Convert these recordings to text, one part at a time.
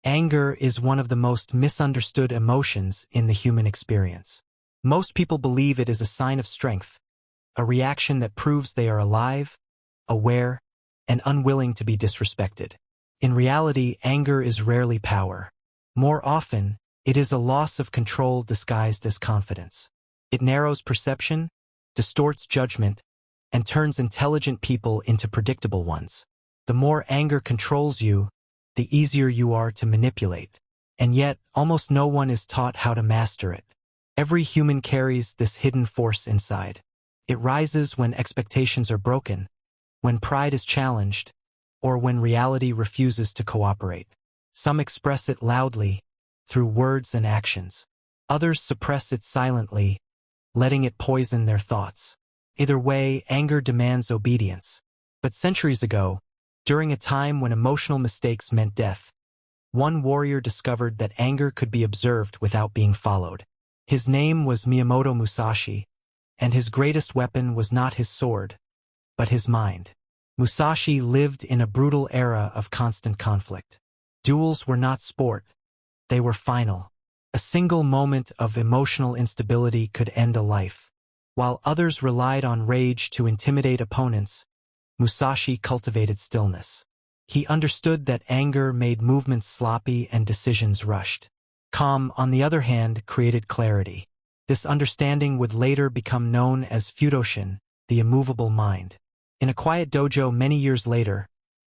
Anger is one of the most misunderstood emotions in the human experience. Most people believe it is a sign of strength, a reaction that proves they are alive, aware, and unwilling to be disrespected. In reality, anger is rarely power. More often, it is a loss of control disguised as confidence. It narrows perception, distorts judgment, and turns intelligent people into predictable ones. The more anger controls you, the easier you are to manipulate. And yet, almost no one is taught how to master it. Every human carries this hidden force inside. It rises when expectations are broken, when pride is challenged, or when reality refuses to cooperate. Some express it loudly, through words and actions. Others suppress it silently, letting it poison their thoughts. Either way, anger demands obedience. But centuries ago, during a time when emotional mistakes meant death, one warrior discovered that anger could be observed without being followed. His name was Miyamoto Musashi, and his greatest weapon was not his sword, but his mind. Musashi lived in a brutal era of constant conflict. Duels were not sport, they were final. A single moment of emotional instability could end a life. While others relied on rage to intimidate opponents, Musashi cultivated stillness. He understood that anger made movements sloppy and decisions rushed. Calm, on the other hand, created clarity. This understanding would later become known as Fudōshin, the immovable mind. In a quiet dojo many years later,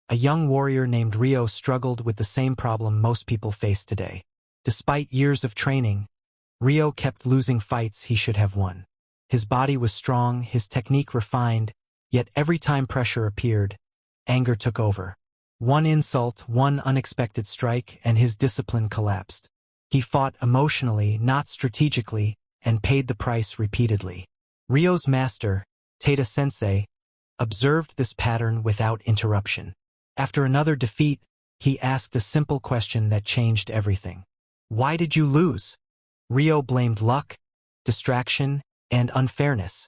a young warrior named Ryo struggled with the same problem most people face today. Despite years of training, Ryo kept losing fights he should have won. His body was strong, his technique refined, yet every time pressure appeared, anger took over. One insult, one unexpected strike, and his discipline collapsed. He fought emotionally, not strategically, and paid the price repeatedly. Ryo's master, Tada-sensei, observed this pattern without interruption. After another defeat, he asked a simple question that changed everything. "Why did you lose?" Ryo blamed luck, distraction, and unfairness,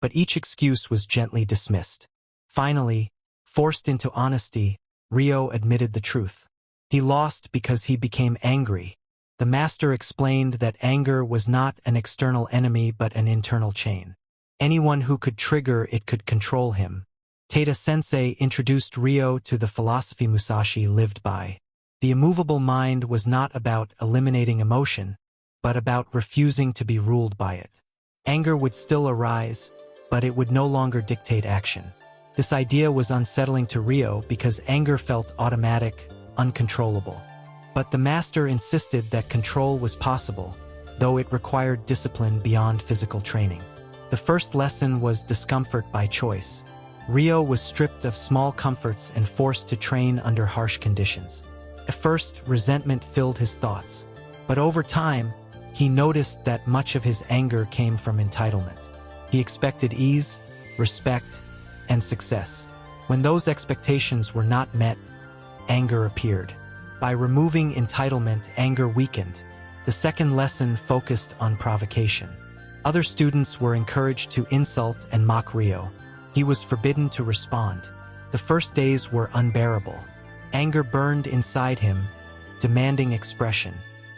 but each excuse was gently dismissed. Finally, forced into honesty, Ryo admitted the truth. He lost because he became angry. The master explained that anger was not an external enemy but an internal chain. Anyone who could trigger it could control him. Tada-sensei introduced Ryo to the philosophy Musashi lived by. The immovable mind was not about eliminating emotion, but about refusing to be ruled by it. Anger would still arise, but it would no longer dictate action. This idea was unsettling to Ryo because anger felt automatic, uncontrollable. But the master insisted that control was possible, though it required discipline beyond physical training. The first lesson was discomfort by choice. Ryo was stripped of small comforts and forced to train under harsh conditions. At first, resentment filled his thoughts, but over time, he noticed that much of his anger came from entitlement. He expected ease, respect, and success. When those expectations were not met, anger appeared. By removing entitlement, anger weakened. The second lesson focused on provocation. Other students were encouraged to insult and mock Ryo. He was forbidden to respond. The first days were unbearable. Anger burned inside him, demanding expression.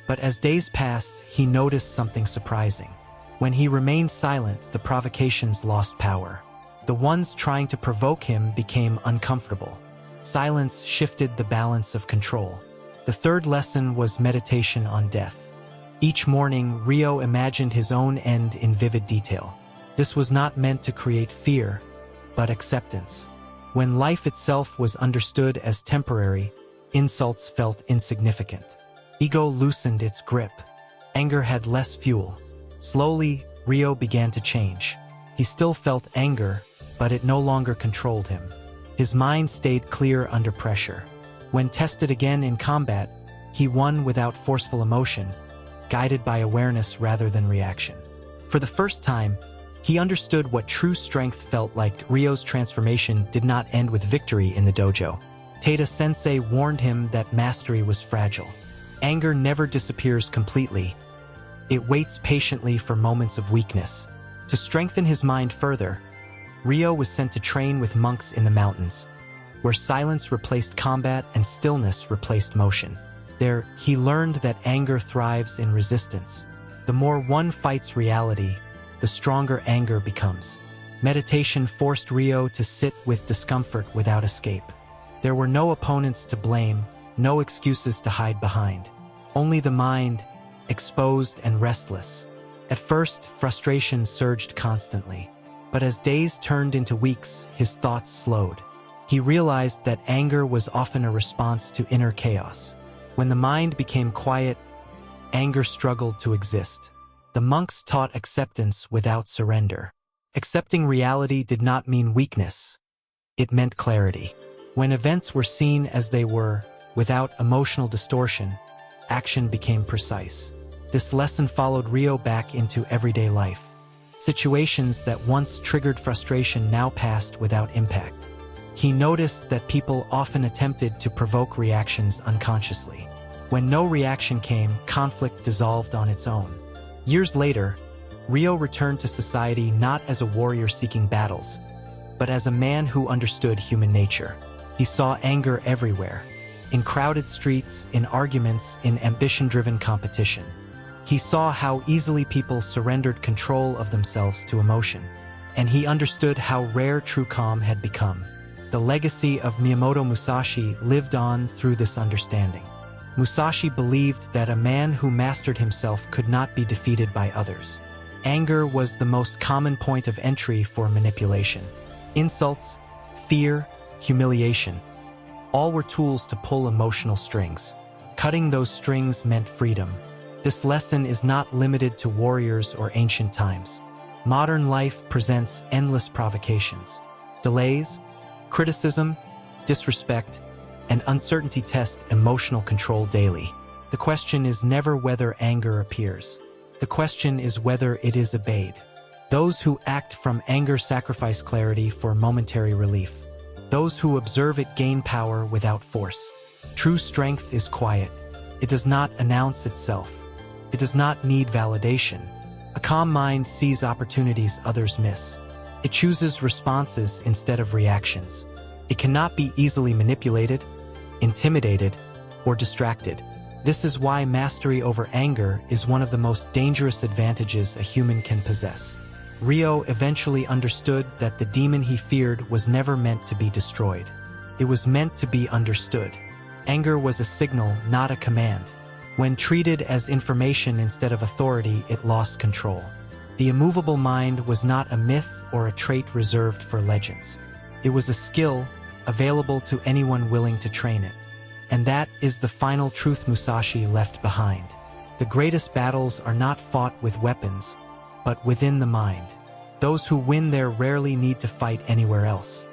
But as days passed, he noticed something surprising. When he remained silent, the provocations lost power. The ones trying to provoke him became uncomfortable. Silence shifted the balance of control. The third lesson was meditation on death. Each morning, Ryo imagined his own end in vivid detail. This was not meant to create fear, but acceptance. When life itself was understood as temporary, insults felt insignificant. Ego loosened its grip. Anger had less fuel. Slowly, Ryo began to change. He still felt anger, but it no longer controlled him. His mind stayed clear under pressure. When tested again in combat, he won without forceful emotion, guided by awareness rather than reaction. For the first time, he understood what true strength felt like. Ryo's transformation did not end with victory in the dojo. Tada-sensei warned him that mastery was fragile. Anger never disappears completely. It waits patiently for moments of weakness. To strengthen his mind further, Ryo was sent to train with monks in the mountains, where silence replaced combat and stillness replaced motion. There, he learned that anger thrives in resistance. The more one fights reality, the stronger anger becomes. Meditation forced Ryo to sit with discomfort without escape. There were no opponents to blame, no excuses to hide behind. Only the mind, exposed and restless. At first, frustration surged constantly. But as days turned into weeks, his thoughts slowed. He realized that anger was often a response to inner chaos. When the mind became quiet, anger struggled to exist. The monks taught acceptance without surrender. Accepting reality did not mean weakness. It meant clarity. When events were seen as they were, without emotional distortion, action became precise. This lesson followed Ryo back into everyday life. Situations that once triggered frustration now passed without impact. He noticed that people often attempted to provoke reactions unconsciously. When no reaction came, conflict dissolved on its own. Years later, Ryo returned to society not as a warrior seeking battles, but as a man who understood human nature. He saw anger everywhere, in crowded streets, in arguments, in ambition-driven competition. He saw how easily people surrendered control of themselves to emotion, and he understood how rare true calm had become. The legacy of Miyamoto Musashi lived on through this understanding. Musashi believed that a man who mastered himself could not be defeated by others. Anger was the most common point of entry for manipulation. Insults, fear, humiliation, all were tools to pull emotional strings. Cutting those strings meant freedom. This lesson is not limited to warriors or ancient times. Modern life presents endless provocations. Delays, criticism, disrespect, and uncertainty test emotional control daily. The question is never whether anger appears. The question is whether it is obeyed. Those who act from anger sacrifice clarity for momentary relief. Those who observe it gain power without force. True strength is quiet. It does not announce itself. It does not need validation. A calm mind sees opportunities others miss. It chooses responses instead of reactions. It cannot be easily manipulated, intimidated, or distracted. This is why mastery over anger is one of the most dangerous advantages a human can possess. Ryo eventually understood that the demon he feared was never meant to be destroyed. It was meant to be understood. Anger was a signal, not a command. When treated as information instead of authority, it lost control. The immovable mind was not a myth or a trait reserved for legends. It was a skill available to anyone willing to train it. And that is the final truth Musashi left behind. The greatest battles are not fought with weapons, but within the mind. Those who win there rarely need to fight anywhere else.